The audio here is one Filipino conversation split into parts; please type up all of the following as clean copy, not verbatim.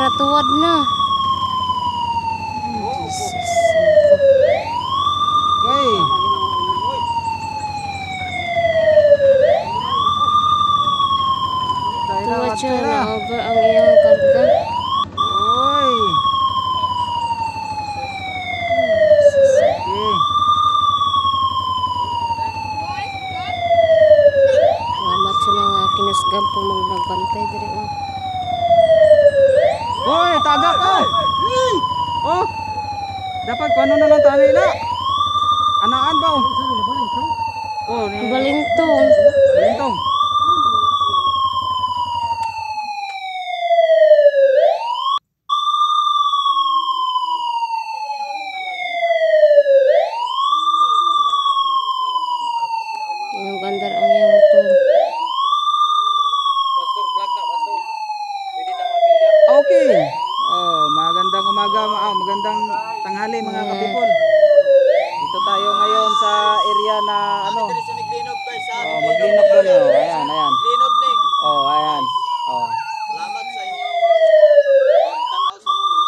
kanatuwad na. Jesus. Okay. Tuwad siya na over ang iyang karga. Oy. Okay. Salamat sa mga kinusgam po magbantay diri. Hoy, tagak oh. Oh. Dapat kuno na lang tani na. Anaan ba oh? Oh, ni Balintong. Balintong. Yung bandar ang iyang motor. Pastor, vlog na, pastor. Pwede na mapilya. Okay. Oh, magandang umaga, magandang tanghali mga kapipol. Dito tayo ngayon sa area na ano. Dito sa Miglinog, guys. Oh, maglinog doon oh. Ayan, ayan. Miglinog, Nick. Oh, ayan. Oh. Salamat sa inyong pagtanaw sa mga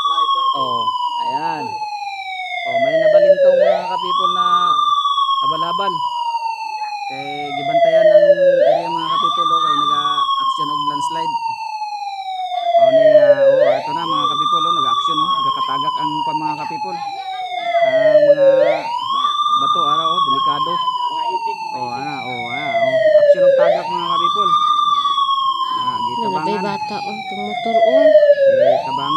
live. Oh, ayan. Oh, may nabalintong mga kapipol na abal-abal. Kay gibantayan ang area mga kapipol oh, kay naga-action og landslide. Oh ni ito na mga kapipol oh, naga-action oh, nagakatagak ang kwan mga kapipol. Ang mga bato araw oh, delikado. Oh, action og tagak mga kapipol. Nalabay Gitabangan. bata itong motor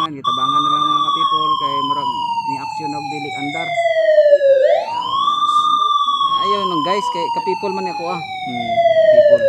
Gitabangan na lang mga kapipol kay murag ni action og dili andar. Ayun guys, kay kapipol man ako people.